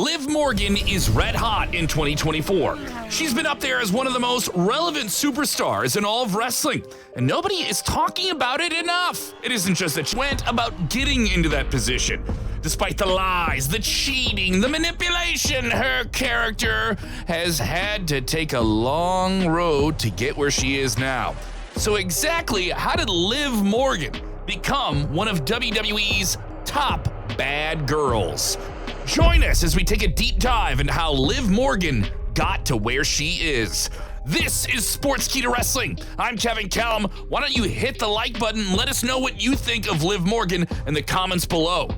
Liv Morgan is red hot in 2024. She's been up there as one of the most relevant superstars in all of wrestling, and nobody is talking about it enough. It isn't just that she went about getting into that position. Despite the lies, the cheating, the manipulation, her character has had to take a long road to get where she is now. So exactly how did Liv Morgan become one of WWE's top bad girls? Join us as we take a deep dive into how Liv Morgan got to where she is. This is Sportskeeda Wrestling. I'm Kevin Callum. Why don't you hit the like button and let us know what you think of Liv Morgan in the comments below.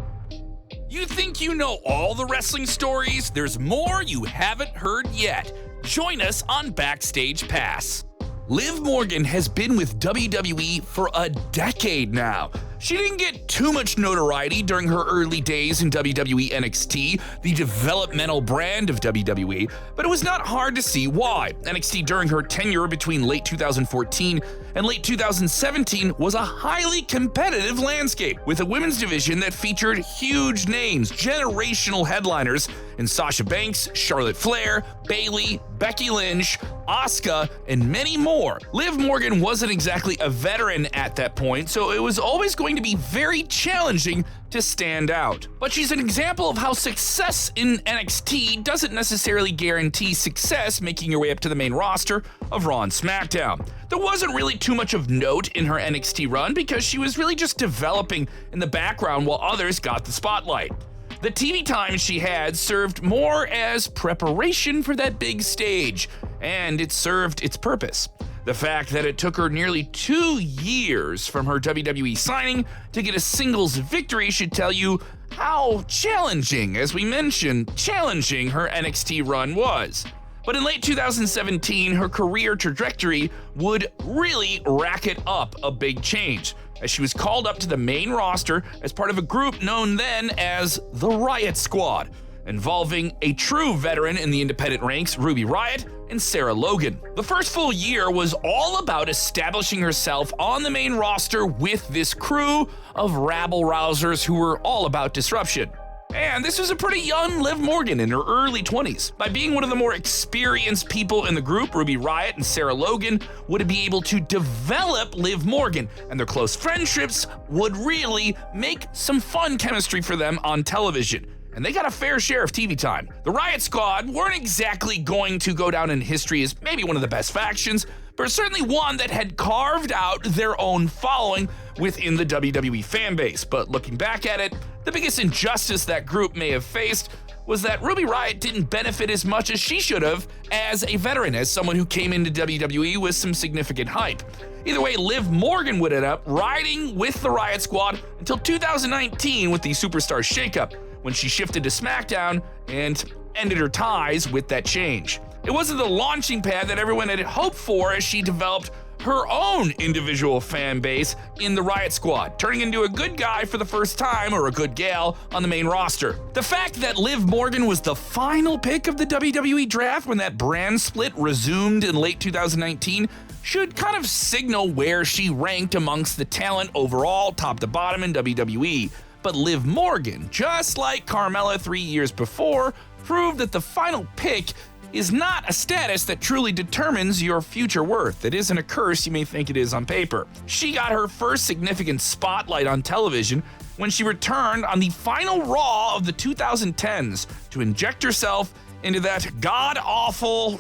You think you know all the wrestling stories? There's more you haven't heard yet. Join us on Backstage Pass. Liv Morgan has been with WWE for a decade now. She didn't get too much notoriety during her early days in WWE NXT, the developmental brand of WWE, but it was not hard to see why. NXT during her tenure between late 2014 and late 2017 was a highly competitive landscape, with a women's division that featured huge names, generational headliners in Sasha Banks, Charlotte Flair, Bayley, Becky Lynch, Asuka, and many more. Liv Morgan wasn't exactly a veteran at that point, so it was always going to be very challenging to stand out. But she's an example of how success in NXT doesn't necessarily guarantee success making your way up to the main roster of Raw and SmackDown. There wasn't really too much of note in her NXT run because she was really just developing in the background while others got the spotlight. The TV time she had served more as preparation for that big stage, and it served its purpose. The fact that it took her nearly 2 years from her WWE signing to get a singles victory should tell you how challenging, as we mentioned, challenging her NXT run was. But in late 2017, her career trajectory would really racket up a big change, as she was called up to the main roster as part of a group known then as the Riott Squad, involving a true veteran in the independent ranks, Ruby Riott, and Sarah Logan. The first full year was all about establishing herself on the main roster with this crew of rabble-rousers who were all about disruption. And this was a pretty young Liv Morgan in her early 20s. By being one of the more experienced people in the group, Ruby Riott and Sarah Logan would be able to develop Liv Morgan, and their close friendships would really make some fun chemistry for them on television. And they got a fair share of TV time. The Riott Squad weren't exactly going to go down in history as maybe one of the best factions, but certainly one that had carved out their own following within the WWE fanbase. But looking back at it, the biggest injustice that group may have faced was that Ruby Riott didn't benefit as much as she should have as a veteran, as someone who came into WWE with some significant hype. Either way, Liv Morgan would end up riding with the Riott Squad until 2019 with the Superstar shakeup, when she shifted to SmackDown and ended her ties with that change. It wasn't the launching pad that everyone had hoped for as she developed her own individual fan base in the Riott Squad, turning into a good guy for the first time, or a good gal, on the main roster. The fact that Liv Morgan was the final pick of the WWE draft when that brand split resumed in late 2019 should kind of signal where she ranked amongst the talent overall, top to bottom in WWE. But Liv Morgan, just like Carmella 3 years before, proved that the final pick is not a status that truly determines your future worth. It isn't a curse you may think it is on paper. She got her first significant spotlight on television when she returned on the final Raw of the 2010s to inject herself into that god-awful,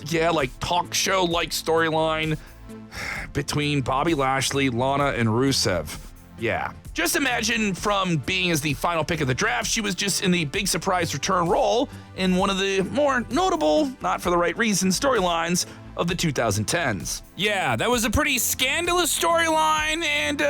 talk show-like storyline between Bobby Lashley, Lana, and Rusev. Yeah. Just imagine from being as the final pick of the draft, she was just in the big surprise return role in one of the more notable, not for the right reasons, storylines of the 2010s. Yeah, that was a pretty scandalous storyline and,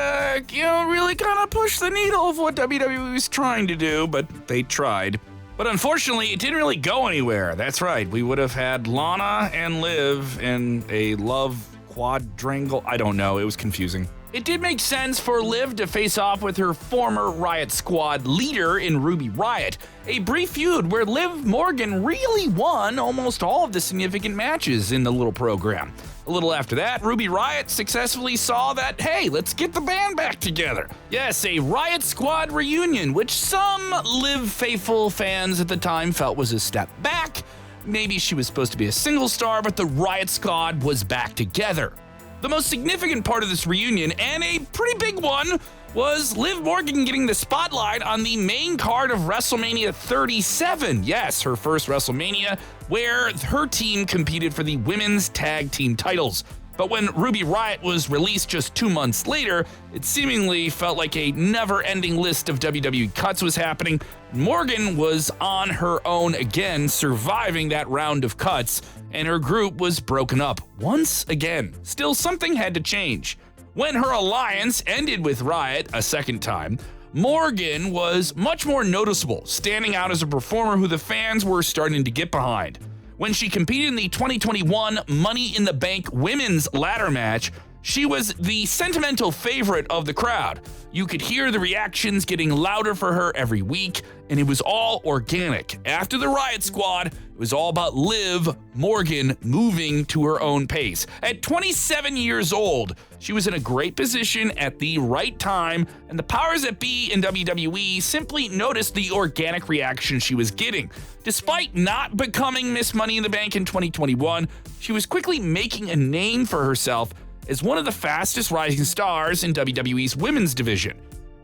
really kind of pushed the needle of what WWE was trying to do, but they tried. But unfortunately, it didn't really go anywhere. That's right, we would have had Lana and Liv in a love quadrangle. I don't know, it was confusing. It did make sense for Liv to face off with her former Riott Squad leader in Ruby Riott, a brief feud where Liv Morgan really won almost all of the significant matches in the little program. A little after that, Ruby Riott successfully saw that, hey, let's get the band back together. Yes, a Riott Squad reunion, which some Liv faithful fans at the time felt was a step back. Maybe she was supposed to be a single star, but the Riott Squad was back together. The most significant part of this reunion, and a pretty big one, was Liv Morgan getting the spotlight on the main card of WrestleMania 37. Yes, her first WrestleMania, where her team competed for the women's tag team titles. But when Ruby Riott was released just 2 months later, it seemingly felt like a never-ending list of WWE cuts was happening. Morgan was on her own again, surviving that round of cuts, and her group was broken up once again. Still, something had to change. When her alliance ended with Riott a second time, Morgan was much more noticeable, standing out as a performer who the fans were starting to get behind. When she competed in the 2021 Money in the Bank women's ladder match, she was the sentimental favorite of the crowd. You could hear the reactions getting louder for her every week, and it was all organic. After the Riott Squad, it was all about Liv Morgan moving to her own pace. At 27 years old, she was in a great position at the right time, and the powers that be in WWE simply noticed the organic reaction she was getting. Despite not becoming Miss Money in the Bank in 2021, she was quickly making a name for herself as one of the fastest rising stars in WWE's women's division.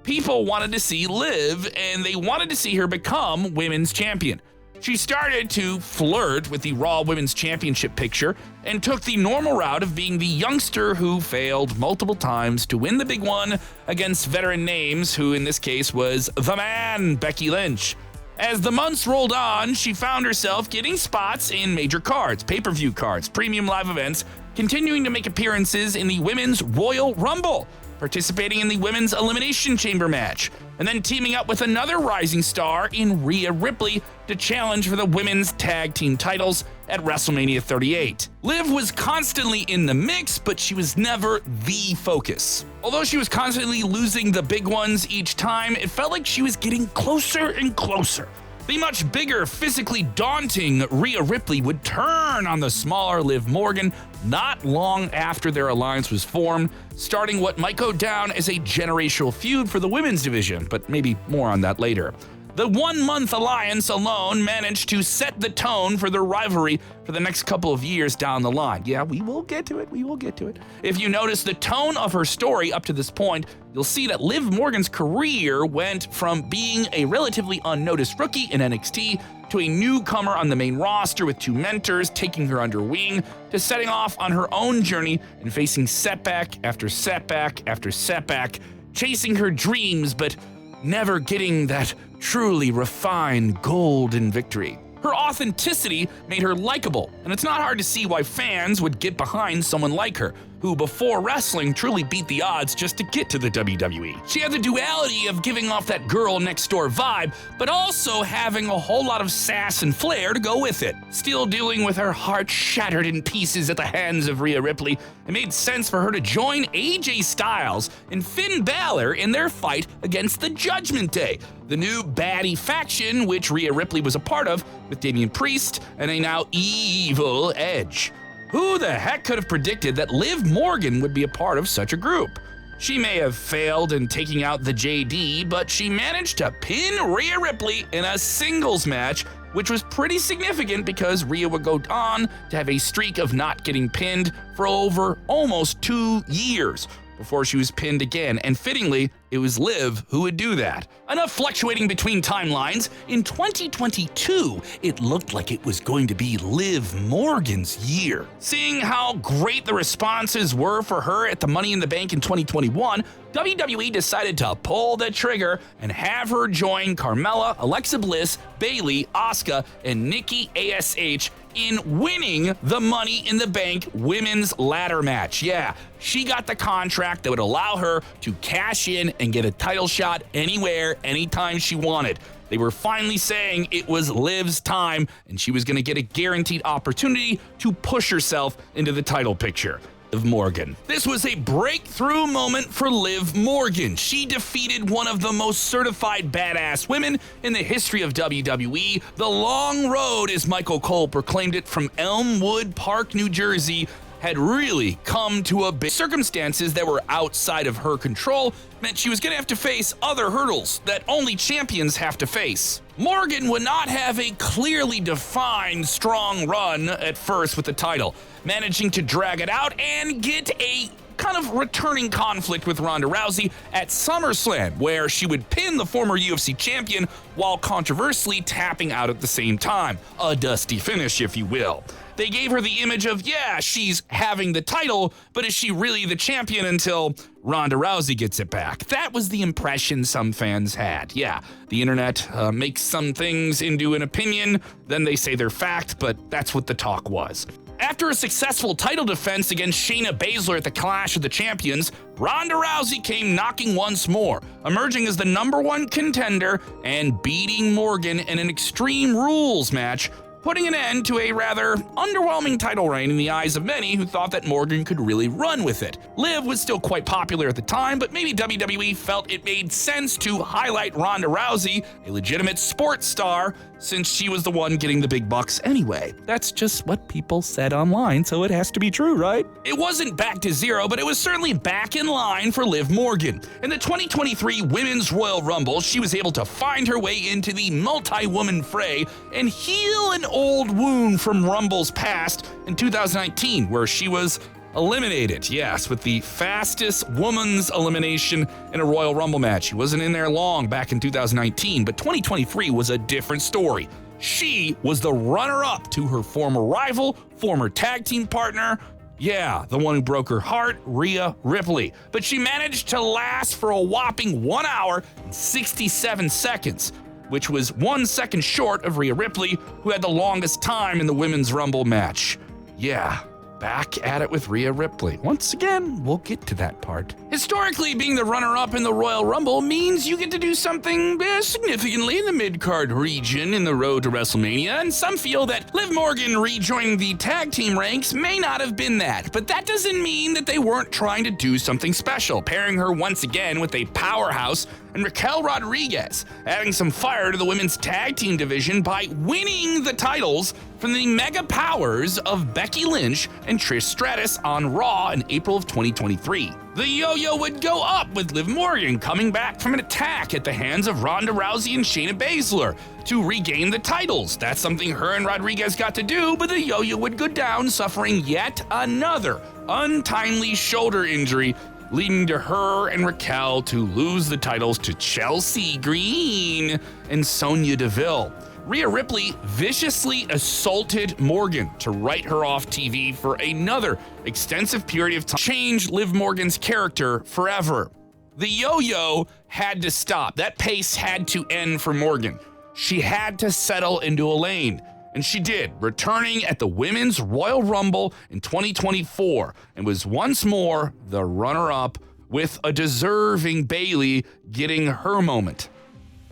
People wanted to see Liv, and they wanted to see her become women's champion. She started to flirt with the Raw Women's Championship picture and took the normal route of being the youngster who failed multiple times to win the big one against veteran names, who in this case was the man, Becky Lynch. As the months rolled on, she found herself getting spots in major cards, pay-per-view cards, premium live events, continuing to make appearances in the Women's Royal Rumble, participating in the Women's Elimination Chamber match, and then teaming up with another rising star in Rhea Ripley to challenge for the women's tag team titles at WrestleMania 38. Liv was constantly in the mix, but she was never the focus. Although she was constantly losing the big ones each time, it felt like she was getting closer and closer. The much bigger, physically daunting Rhea Ripley would turn on the smaller Liv Morgan not long after their alliance was formed, starting what might go down as a generational feud for the women's division, but maybe more on that later. The 1 month alliance alone managed to set the tone for their rivalry for the next couple of years down the line. Yeah, we will get to it. If you notice the tone of her story up to this point, you'll see that Liv Morgan's career went from being a relatively unnoticed rookie in NXT to a newcomer on the main roster with 2 mentors taking her under wing, to setting off on her own journey and facing setback after setback after setback, chasing her dreams but never getting that truly refined golden victory. Her authenticity made her likable, and it's not hard to see why fans would get behind someone like her, who before wrestling truly beat the odds just to get to the WWE. She had the duality of giving off that girl next door vibe, but also having a whole lot of sass and flair to go with it. Still dealing with her heart shattered in pieces at the hands of Rhea Ripley, it made sense for her to join AJ Styles and Finn Balor in their fight against the Judgment Day, the new baddie faction which Rhea Ripley was a part of, with Damian Priest and a now evil Edge. Who the heck could have predicted that Liv Morgan would be a part of such a group? She may have failed in taking out the JD, but she managed to pin Rhea Ripley in a singles match, which was pretty significant because Rhea would go on to have a streak of not getting pinned for over almost 2 years before she was pinned again, and fittingly, it was Liv who would do that. Enough fluctuating between timelines. In 2022, it looked like it was going to be Liv Morgan's year. Seeing how great the responses were for her at the Money in the Bank in 2021, WWE decided to pull the trigger and have her join Carmella, Alexa Bliss, Bayley, Asuka, and Nikki ASH in winning the Money in the Bank women's ladder match. Yeah, she got the contract that would allow her to cash in and get a title shot anywhere, anytime she wanted. They were finally saying it was Liv's time, and she was going to get a guaranteed opportunity to push herself into the title picture. Liv Morgan. This was a breakthrough moment for Liv Morgan. She defeated one of the most certified badass women in the history of WWE. The long road, as Michael Cole proclaimed it, from Elmwood Park, New Jersey, had really come to a big circumstances that were outside of her control meant she was going to have to face other hurdles that only champions have to face. Morgan would not have a clearly defined strong run at first with the title, managing to drag it out and get a kind of returning conflict with Ronda Rousey at SummerSlam, where she would pin the former UFC champion while controversially tapping out at the same time. A dusty finish, if you will. They gave her the image of, yeah, she's having the title, but is she really the champion until Ronda Rousey gets it back? That was the impression some fans had. Yeah, the internet makes some things into an opinion, then they say they're fact, but that's what the talk was. After a successful title defense against Shayna Baszler at the Clash of the Champions, Ronda Rousey came knocking once more, emerging as the #1 contender and beating Morgan in an Extreme Rules match, putting an end to a rather underwhelming title reign in the eyes of many who thought that Morgan could really run with it. Liv was still quite popular at the time, but maybe WWE felt it made sense to highlight Ronda Rousey, a legitimate sports star, since she was the one getting the big bucks anyway. That's just what people said online, so it has to be true, right? It wasn't back to zero, but it was certainly back in line for Liv Morgan. In the 2023 Women's Royal Rumble, she was able to find her way into the multi-woman fray and heal an old wound from Rumble's past in 2019, where she was eliminated, yes, with the fastest woman's elimination in a Royal Rumble match. She wasn't in there long back in 2019, but 2023 was a different story. She was the runner-up to her former rival, former tag team partner, yeah, the one who broke her heart, Rhea Ripley. But she managed to last for a whopping 1 hour and 67 seconds, which was 1 second short of Rhea Ripley, who had the longest time in the Women's Rumble match. Yeah. Back at it with Rhea Ripley. Once again, we'll get to that part. Historically, being the runner-up in the Royal Rumble means you get to do something significantly in the mid-card region in the road to WrestleMania, and some feel that Liv Morgan rejoining the tag team ranks may not have been that, but that doesn't mean that they weren't trying to do something special, pairing her once again with a powerhouse and Raquel Rodriguez, adding some fire to the women's tag team division by winning the titles from the mega powers of Becky Lynch and Trish Stratus on Raw in April of 2023. The yo-yo would go up with Liv Morgan coming back from an attack at the hands of Ronda Rousey and Shayna Baszler to regain the titles. That's something her and Rodriguez got to do, but the yo-yo would go down, suffering yet another untimely shoulder injury, leading to her and Raquel to lose the titles to Chelsea Green and Sonya Deville. Rhea Ripley viciously assaulted Morgan to write her off TV for another extensive period of time, changed Liv Morgan's character forever. The yo-yo had to stop. That pace had to end for Morgan. She had to settle into a lane. And she did, returning at the Women's Royal Rumble in 2024, and was once more the runner-up, with a deserving Bayley getting her moment.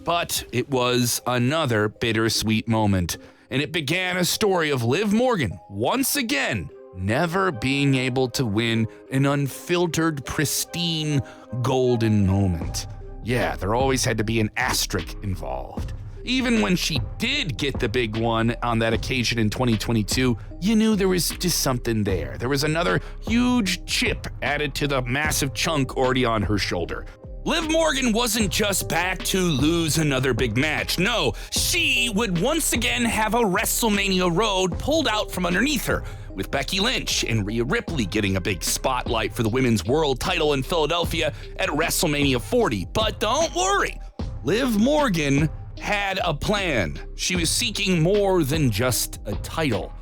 But it was another bittersweet moment, and it began a story of Liv Morgan, once again, never being able to win an unfiltered, pristine, golden moment. Yeah, there always had to be an asterisk involved. Even when she did get the big one on that occasion in 2022, you knew there was just something there. There was another huge chip added to the massive chunk already on her shoulder. Liv Morgan wasn't just back to lose another big match. No, she would once again have a WrestleMania road pulled out from underneath her, with Becky Lynch and Rhea Ripley getting a big spotlight for the women's world title in Philadelphia at WrestleMania 40. But don't worry, Liv Morgan had a plan. She was seeking more than just a title.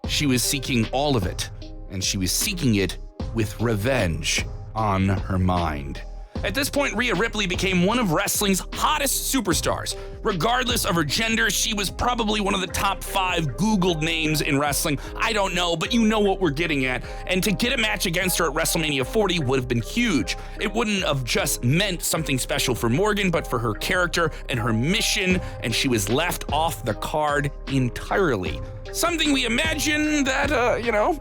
She was seeking all of it, and she was seeking it with revenge on her mind. At this point, Rhea Ripley became one of wrestling's hottest superstars. Regardless of her gender, she was probably one of the top 5 Googled names in wrestling. I don't know, but you know what we're getting at. And to get a match against her at WrestleMania 40 would have been huge. It wouldn't have just meant something special for Morgan, but for her character and her mission, and she was left off the card entirely. Something we imagine that,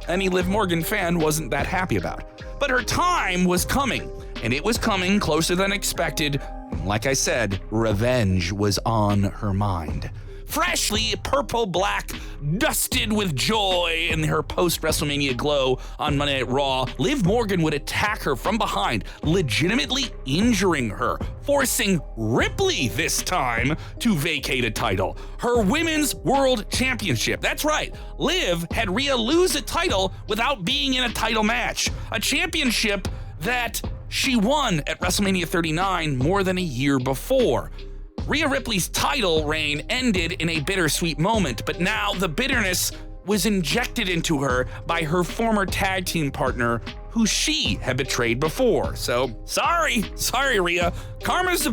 any Liv Morgan fan wasn't that happy about. But her time was coming, and it was coming closer than expected. Like I said, revenge was on her mind. Freshly purple-black, dusted with joy in her post-WrestleMania glow on Monday Night Raw, Liv Morgan would attack her from behind, legitimately injuring her, forcing Ripley this time to vacate a title. Her Women's World Championship. That's right, Liv had Rhea lose a title without being in a title match. A championship that she won at WrestleMania 39 more than a year before. Rhea Ripley's title reign ended in a bittersweet moment, but now the bitterness was injected into her by her former tag team partner, who she had betrayed before. So, sorry Rhea, karma's a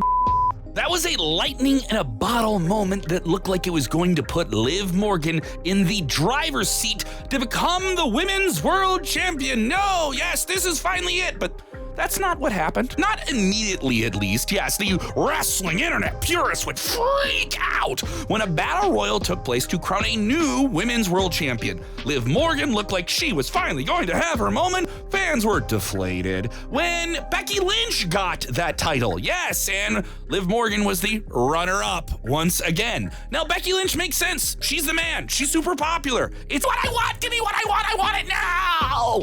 That was a lightning in a bottle moment that looked like it was going to put Liv Morgan in the driver's seat to become the Women's World Champion. No, yes, this is finally it, but that's not what happened. Not immediately, at least. Yes, the wrestling internet purists would freak out when a battle royal took place to crown a new Women's World Champion. Liv Morgan looked like she was finally going to have her moment. Fans were deflated when Becky Lynch got that title. Yes, and Liv Morgan was the runner-up once again. Now, Becky Lynch makes sense. She's the man. She's super popular. It's what I want. Give me what I want. I want it now.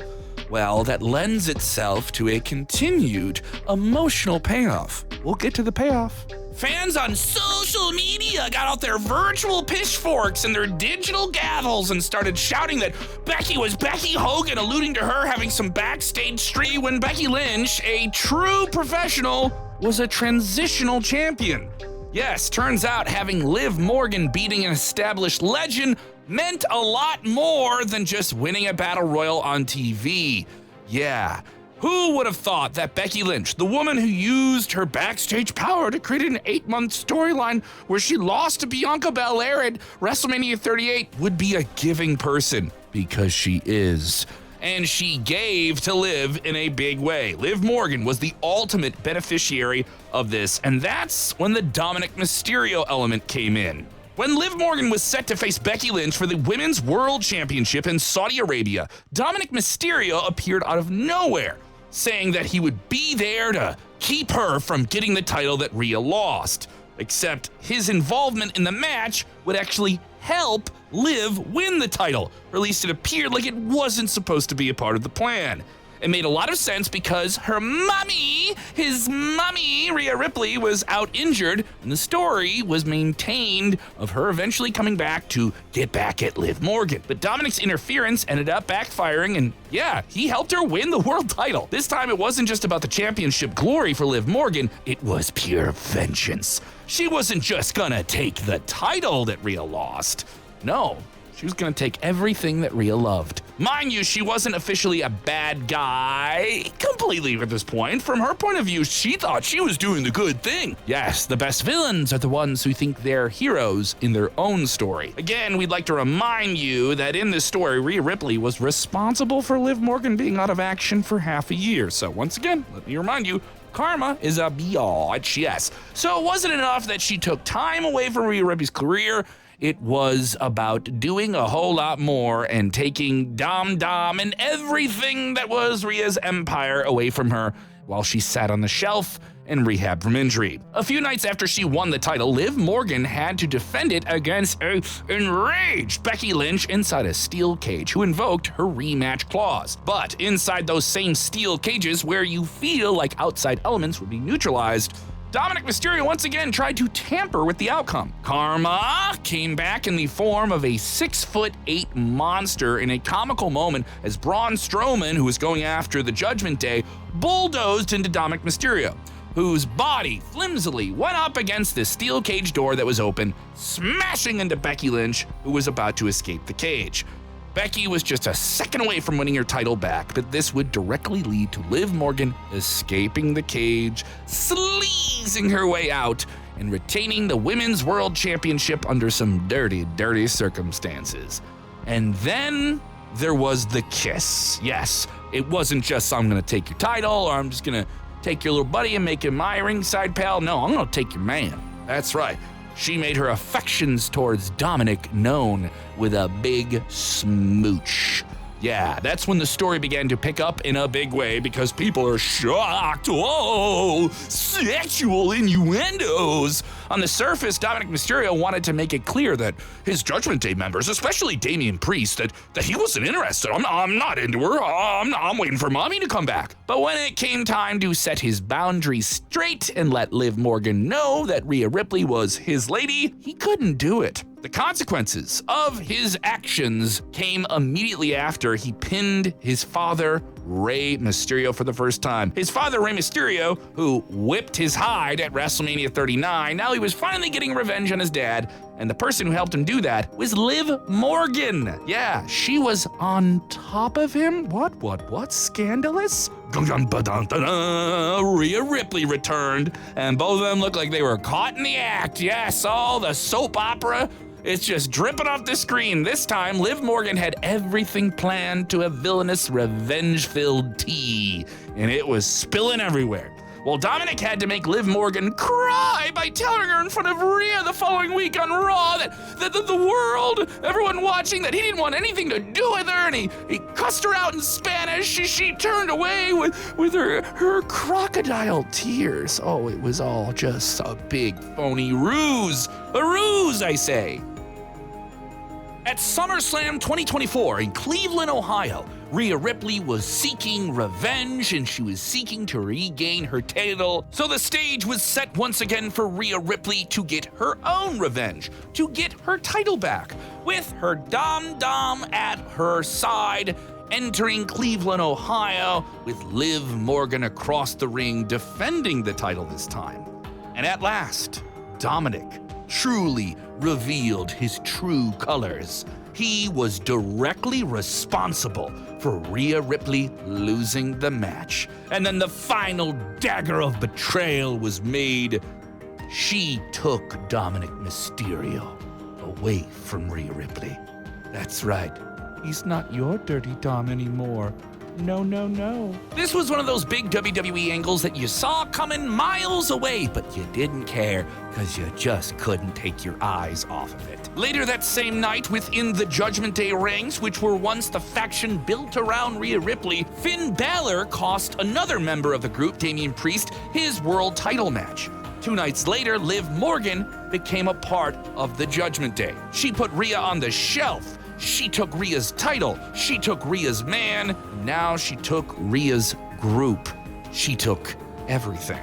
Well, that lends itself to a continued emotional payoff. We'll get to the payoff. Fans on social media got out their virtual pitchforks and their digital gavels and started shouting that Becky was Becky Hogan, alluding to her having some backstage street when Becky Lynch, a true professional, was a transitional champion. Yes, turns out having Liv Morgan beating an established legend meant a lot more than just winning a battle royal on TV. Yeah, who would have thought that Becky Lynch, the woman who used her backstage power to create an 8-month storyline where she lost to Bianca Belair at WrestleMania 38, would be a giving person? Because she is. And she gave to Liv in a big way. Liv Morgan was the ultimate beneficiary of this, and that's when the Dominic Mysterio element came in. When Liv Morgan was set to face Becky Lynch for the Women's World Championship in Saudi Arabia, Dominic Mysterio appeared out of nowhere, saying that he would be there to keep her from getting the title that Rhea lost. Except his involvement in the match would actually help Liv win the title, or at least it appeared like it wasn't supposed to be a part of the plan. It made a lot of sense because her mummy, his mummy, Rhea Ripley, was out injured, and the story was maintained of her eventually coming back to get back at Liv Morgan. But Dominic's interference ended up backfiring, and yeah, he helped her win the world title. This time it wasn't just about the championship glory for Liv Morgan, it was pure vengeance. She wasn't just gonna take the title that Rhea lost. No, she was gonna take everything that Rhea loved. Mind you, she wasn't officially a bad guy completely at this point. From her point of view, she thought she was doing the good thing. Yes, the best villains are the ones who think they're heroes in their own story. Again, we'd like to remind you that in this story, Rhea Ripley was responsible for Liv Morgan being out of action for half a year. So once again, let me remind you, karma is a biatch, yes. So it wasn't enough that she took time away from Rhea Ripley's career. It was about doing a whole lot more and taking Dom and everything that was Rhea's empire away from her while she sat on the shelf and rehabbed from injury. A few nights after she won the title, Liv Morgan had to defend it against an enraged Becky Lynch inside a steel cage, who invoked her rematch clause. But inside those same steel cages where you feel like outside elements would be neutralized, Dominic Mysterio once again tried to tamper with the outcome. Karma came back in the form of a 6'8" monster in a comical moment as Braun Strowman, who was going after the Judgment Day, bulldozed into Dominic Mysterio, whose body flimsily went up against the steel cage door that was open, smashing into Becky Lynch, who was about to escape the cage. Becky was just a second away from winning her title back, but this would directly lead to Liv Morgan escaping the cage, sleazing her way out, and retaining the Women's World Championship under some dirty, dirty circumstances. And then there was the kiss. Yes, it wasn't just I'm gonna take your title or I'm just gonna take your little buddy and make him my ringside pal. No, I'm gonna take your man. That's right. She made her affections towards Dominic known with a big smooch. Yeah, that's when the story began to pick up in a big way because people are shocked. Oh, sexual innuendos. On the surface, Dominic Mysterio wanted to make it clear that his Judgment Day members, especially Damian Priest, that he wasn't interested. I'm not into her. I'm waiting for mommy to come back. But when it came time to set his boundaries straight and let Liv Morgan know that Rhea Ripley was his lady, he couldn't do it. The consequences of his actions came immediately after he pinned his father, Rey Mysterio, for the first time. His father, Rey Mysterio, who whipped his hide at WrestleMania 39, now he was finally getting revenge on his dad, and the person who helped him do that was Liv Morgan. Yeah, she was on top of him? What? Scandalous? Rhea Ripley returned, and both of them looked like they were caught in the act. Yes, all the soap opera. It's just dripping off the screen. This time, Liv Morgan had everything planned to a villainous, revenge-filled tea, and it was spilling everywhere. Well, Dominic had to make Liv Morgan cry by telling her in front of Rhea the following week on Raw that the world, everyone watching, that he didn't want anything to do with her, and he cussed her out in Spanish. She turned away with her crocodile tears. Oh, it was all just a big phony ruse. A ruse, I say. At SummerSlam 2024 in Cleveland, Ohio, Rhea Ripley was seeking revenge and she was seeking to regain her title. So the stage was set once again for Rhea Ripley to get her own revenge, to get her title back, with her Dom at her side, entering Cleveland, Ohio, with Liv Morgan across the ring defending the title this time. And at last, Dominic truly revealed his true colors. He was directly responsible for Rhea Ripley losing the match. And then the final dagger of betrayal was made. She took Dominic Mysterio away from Rhea Ripley. That's right. He's not your dirty Dom anymore. No. This was one of those big WWE angles that you saw coming miles away, but you didn't care because you just couldn't take your eyes off of it. Later that same night, within the Judgment Day ranks, which were once the faction built around Rhea Ripley, Finn Balor cost another member of the group, Damian Priest, his world title match. 2 nights later, Liv Morgan became a part of the Judgment Day. She put Rhea on the shelf. She took Rhea's title, she took Rhea's man, and now she took Rhea's group. She took everything.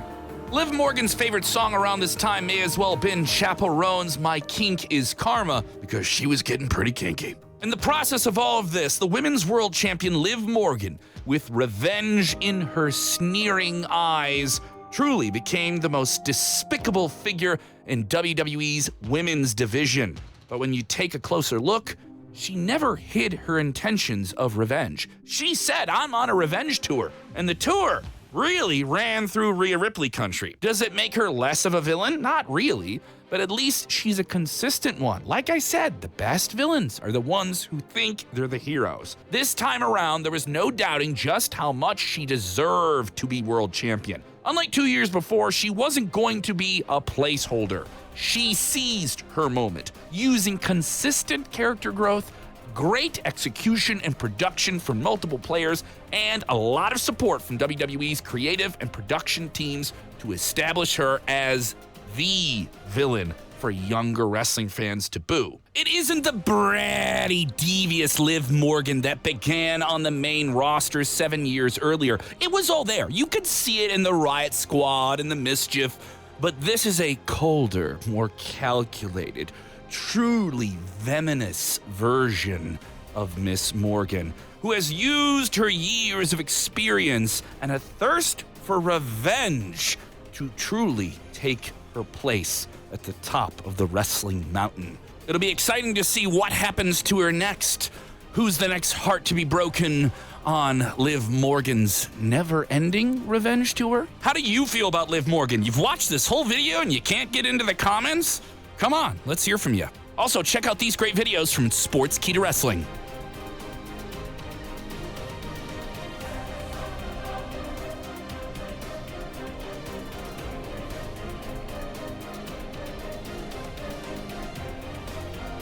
Liv Morgan's favorite song around this time may as well have been Chaperone's My Kink Is Karma, because she was getting pretty kinky. In the process of all of this, the Women's World Champion Liv Morgan, with revenge in her sneering eyes, truly became the most despicable figure in WWE's women's division. But when you take a closer look, she never hid her intentions of revenge. She said, I'm on a revenge tour, and the tour really ran through Rhea Ripley country. Does it make her less of a villain? Not really, but at least she's a consistent one. Like I said, the best villains are the ones who think they're the heroes. This time around, there was no doubting just how much she deserved to be world champion. Unlike 2 years before, she wasn't going to be a placeholder. She seized her moment, using consistent character growth, great execution and production from multiple players, and a lot of support from WWE's creative and production teams to establish her as the villain for younger wrestling fans to boo. It isn't the bratty, devious Liv Morgan that began on the main roster 7 years earlier. It was all there. You could see it in the Riott Squad and the Mischief. But this is a colder, more calculated, truly venomous version of Miss Morgan, who has used her years of experience and a thirst for revenge to truly take her place at the top of the wrestling mountain. It'll be exciting to see what happens to her next. Who's the next heart to be broken on Liv Morgan's never-ending revenge tour? How do you feel about Liv Morgan? You've watched this whole video and you can't get into the comments? Come on, let's hear from you. Also, check out these great videos from Sportskeeda Wrestling.